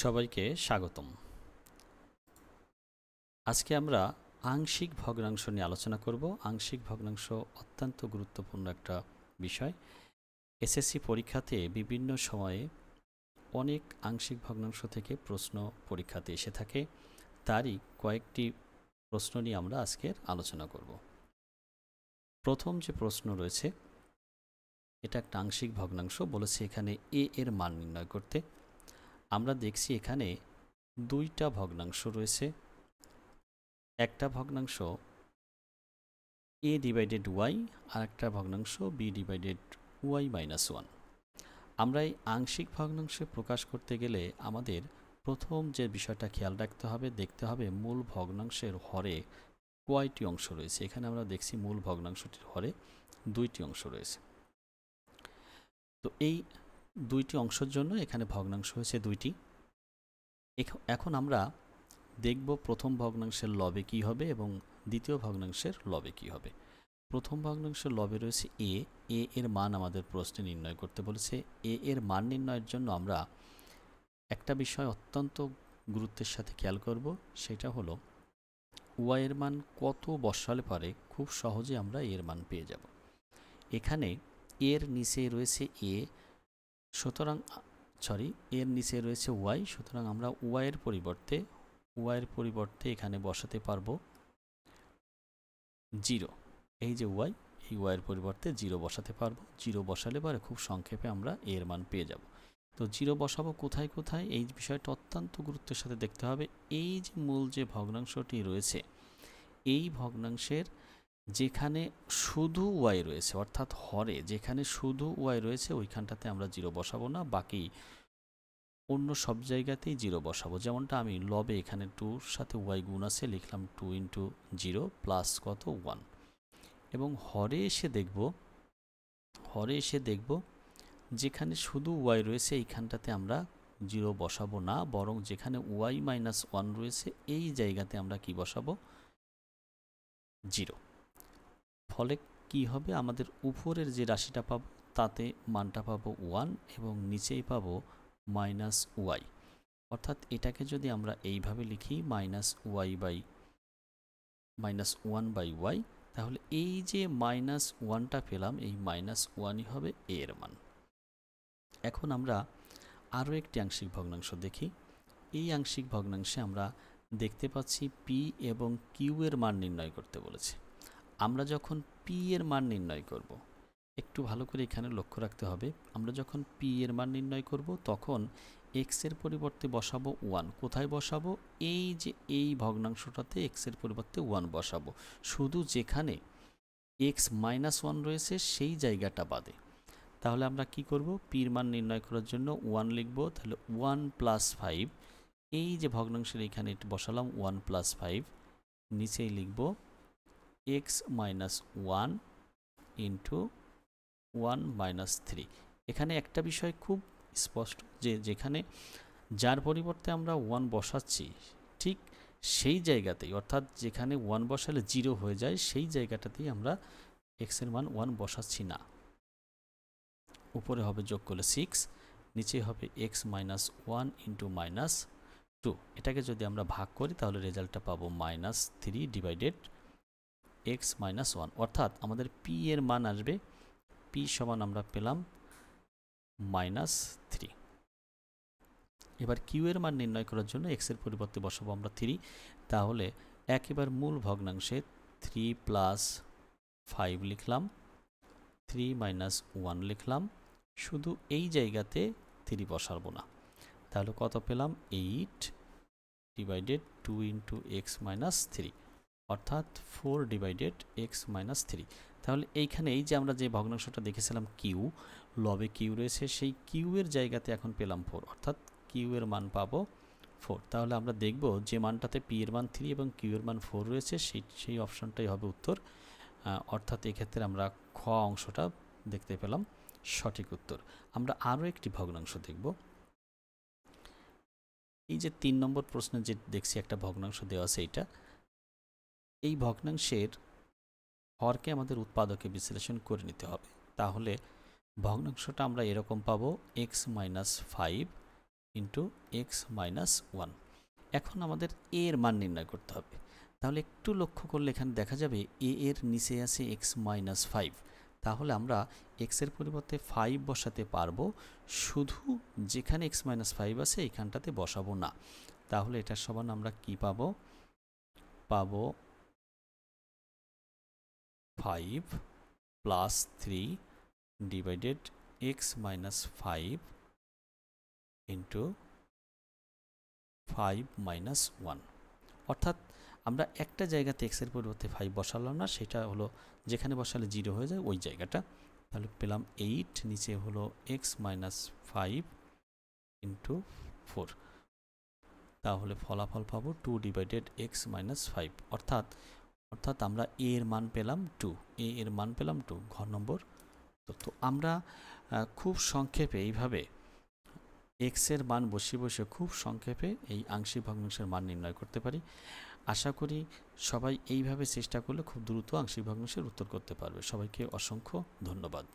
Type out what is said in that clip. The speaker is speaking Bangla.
সবাইকে স্বাগতম। আজকে আমরা আংশিক ভগ্নাংশ নিয়ে আলোচনা করব। আংশিক ভগ্নাংশ অত্যন্ত গুরুত্বপূর্ণ একটা বিষয়। এসএসসি পরীক্ষাতে বিভিন্ন সময়ে অনেক আংশিক ভগ্নাংশ থেকে প্রশ্ন পরীক্ষাতে এসে থাকে। তারই কয়েকটি প্রশ্ন নিয়ে আমরা আজকের আলোচনা করব। প্রথম যে প্রশ্ন রয়েছে, এটা একটা আংশিক ভগ্নাংশ, বলেছে এখানে এ এর মান নির্ণয় করতে। আমরা দেখছি এখানে দুইটা ভগ্নাংশ রয়েছে। একটা ভগ্নাংশ a ডিভাইডেড ওয়াই আর একটা ভগ্নাংশ b divided Y minus one. আমরা এই আংশিক ভগ্নাংশে প্রকাশ করতে গেলে আমাদের প্রথম যে বিষয়টা খেয়াল রাখতে হবে, দেখতে হবে মূল ভগ্নাংশের হরে কয়টি অংশ রয়েছে। এখানে আমরা দেখছি মূল ভগ্নাংশটির হরে দুইটি অংশ রয়েছে। তো এই দুইটি অংশের জন্য এখানে ভগ্নাংশ হয়েছে দুইটি। এখন আমরা দেখব প্রথম ভগ্নাংশের লবে কি হবে এবং দ্বিতীয় ভগ্নাংশের লবে কি হবে। প্রথম ভগ্নাংশের লবে রয়েছে এ এর মান আমাদের প্রশ্নে নির্ণয় করতে বলেছে। এর মান নির্ণয়ের জন্য আমরা একটা বিষয় অত্যন্ত গুরুত্বের সাথে খেয়াল করব, সেটা হলো ওয়াই এর মান কত বসালে পারে খুব সহজে আমরা এর মান পেয়ে যাব। এখানে এর নিচে রয়েছে এ, সুতরাং এর নিচে রয়েছে ওয়াই, সুতরাং আমরা ওয়াইয়ের পরিবর্তে এখানে বসাতে পারবো 0। এই যে ওয়াই, এই ওয়াইয়ের পরিবর্তে 0 বসাতে পারবো। 0 বসালে পরে খুব সংক্ষেপে আমরা এর মান পেয়ে যাব। তো 0 বসাবো কোথায় কোথায়, এই বিষয়টা অত্যন্ত গুরুত্বের সাথে দেখতে হবে। এই যে মূল যে ভগ্নাংশটি রয়েছে, এই ভগ্নাংশের যেখানে শুধু ওয়াই রয়েছে, অর্থাৎ হরে যেখানে শুধু ওয়াই রয়েছে ওইখানটাতে আমরা 0 বসাবো না, বাকি অন্য সব জায়গাতেই 0 বসাবো। যেমনটা আমি লবে এখানে 2-র সাথে ওয়াই গুণ আছে, লিখলাম 2 ইন্টু 0 প্লাস কত 1। এবং হরে এসে দেখব যেখানে শুধু ওয়াই রয়েছে এইখানটাতে আমরা 0 বসাবো না, বরং যেখানে ওয়াই মাইনাস 1 রয়েছে এই জায়গাতে আমরা কি বসাবো 0। ফলে কি হবে, আমাদের উপরের যে রাশিটা পাবো তাতে মানটা পাবো 1 এবং নিচেই পাবো মাইনাস ওয়াই। অর্থাৎ এটাকে যদি আমরা এইভাবে লিখি মাইনাস 1 বাই ওয়াই, তাহলে এই যে মাইনাস 1টা পেলাম, এই মাইনাস 1ই হবে এর মান। এখন আমরা আরও একটি আংশিক ভগ্নাংশ দেখি। এই আংশিক ভগ্নাংশে আমরা দেখতে পাচ্ছি পি এবং কিউ এর মান নির্ণয় করতে বলেছে। আমরা যখন পি এর মান নির্ণয় করব, একটু ভালো করে এখানে লক্ষ্য রাখতে হবে, আমরা যখন পি এর মান নির্ণয় করব তখন এক্স এর পরিবর্তে বসাবো 1। কোথায় বসাবো, এই যে এই ভগ্নাংশটাতে এক্স এর পরিবর্তে 1 বসাবো, শুধু যেখানে এক্স মাইনাস 1 রয়েছে সেই জায়গাটা বাদে। তাহলে আমরা কি করব, পির মান নির্ণয় করার জন্য 1 লিখব। তাহলে 1 প্লাস 5, এই যে ভগ্নাংশের এখানে বসালাম 1 প্লাস 5, নিচেই লিখব এক্স মাইনাস 1 ইন্টু 1 মাইনাস 3। এখানে একটা বিষয় খুব স্পষ্ট, যে যেখানে যার পরিবর্তে আমরা 1 বসাচ্ছি ঠিক সেই জায়গাতেই, অর্থাৎ যেখানে 1 বসালে 0 হয়ে যায় সেই জায়গাটাতেই আমরা এক্স এর মান 1 বসাচ্ছি না। উপরে হবে যোগ করলে 6, নিচে হবে এক্স মাইনাস 1 ইন্টু মাইনাস 2। এটাকে যদি আমরা ভাগ করি তাহলে রেজাল্টটা পাবো মাইনাস 3 ডিভাইডেড এক্স মাইনাস 1। অর্থাৎ আমাদের পি এর মান আসবে, পি সমান আমরা পেলাম মাইনাস 3। এবার কিউ এর মান নির্ণয় করার জন্য এক্স এর পরিবর্তে বসাবো আমরা 3। তাহলে একেবারে মূল ভগ্নাংশে 3 প্লাস 5 লিখলাম, 3 মাইনাস 1 লিখলাম, শুধু এই জায়গাতে 3 বসাবো না। তাহলে কত পেলাম, 8 ডিভাইডেড 2 ইন্টু এক্স মাইনাস 3, অর্থাৎ 4 ডিভাইডেড এক্স মাইনাস 3। তাহলে এইখানে এই যে আমরা যে ভগ্নাংশটা দেখেছিলাম কিউ, লবে কিউ রয়েছে, সেই কিউ এর জায়গাতে এখন পেলাম 4, অর্থাৎ কিউ এর মান পাবো 4। তাহলে আমরা দেখব যে মানটাতে পি এর মান 3 এবং কিউ এর মান 4 রয়েছে সেই অপশনটাই হবে উত্তর। অর্থাৎ এক্ষেত্রে আমরা খ অংশটা দেখতে পেলাম সঠিক উত্তর। আমরা আরও একটি ভগ্নাংশ দেখব। এই যে 3 নম্বর প্রশ্নে যে দেখছি একটা ভগ্নাংশ দেওয়া আছে, এই ভগ্নাংশের হরকে আমাদের উৎপাদকে বিশ্লেষণ করে নিতে হবে। তাহলে ভগ্নাংশটা আমরা এরকম পাবো, x minus 5 into x minus one. এখন আমাদের এ এর মান নির্ণয় করতে হবে। তাহলে একটু লক্ষ্য করলে এখানে দেখা যাবে এ এর নিচে আছে এক্স মাইনাস ফাইভ। তাহলে আমরা এক্সের পরিবর্তে 5 বসাতে পারবো, শুধু যেখানে এক্স মাইনাস ফাইভ আছে এইখানটাতে বসাবো না। তাহলে এটার সমান আমরা কি পাবো? পাবো 5 plus 3 divided x minus five into 5 minus one. অর্থাৎ আমরা একটা জায়গাতে এক্সের পরিবর্তে 5 বসালাম না, সেটা হলো যেখানে বসালে 0 হয়ে যায় ওই জায়গাটা। তাহলে পেলাম 8, নিচে হলো এক্স মাইনাস ফাইভ ইন্টু 4। তাহলে ফলাফল পাবো 2 ডিভাইডেড এক্স মাইনাস ফাইভ। অর্থাৎ আমরা এ এর মান পেলাম 2, এ এর মান পেলাম 2। ঘ নম্বর। তো আমরা খুব সংক্ষেপে এইভাবে এক্সের মান বসে খুব সংক্ষেপে এই আংশিক ভগ্নাংশের মান নির্ণয় করতে পারি। আশা করি সবাই এইভাবে চেষ্টা করলে খুব দ্রুত আংশিক ভগ্নাংশের উত্তর করতে পারবে। সবাইকে অসংখ্য ধন্যবাদ।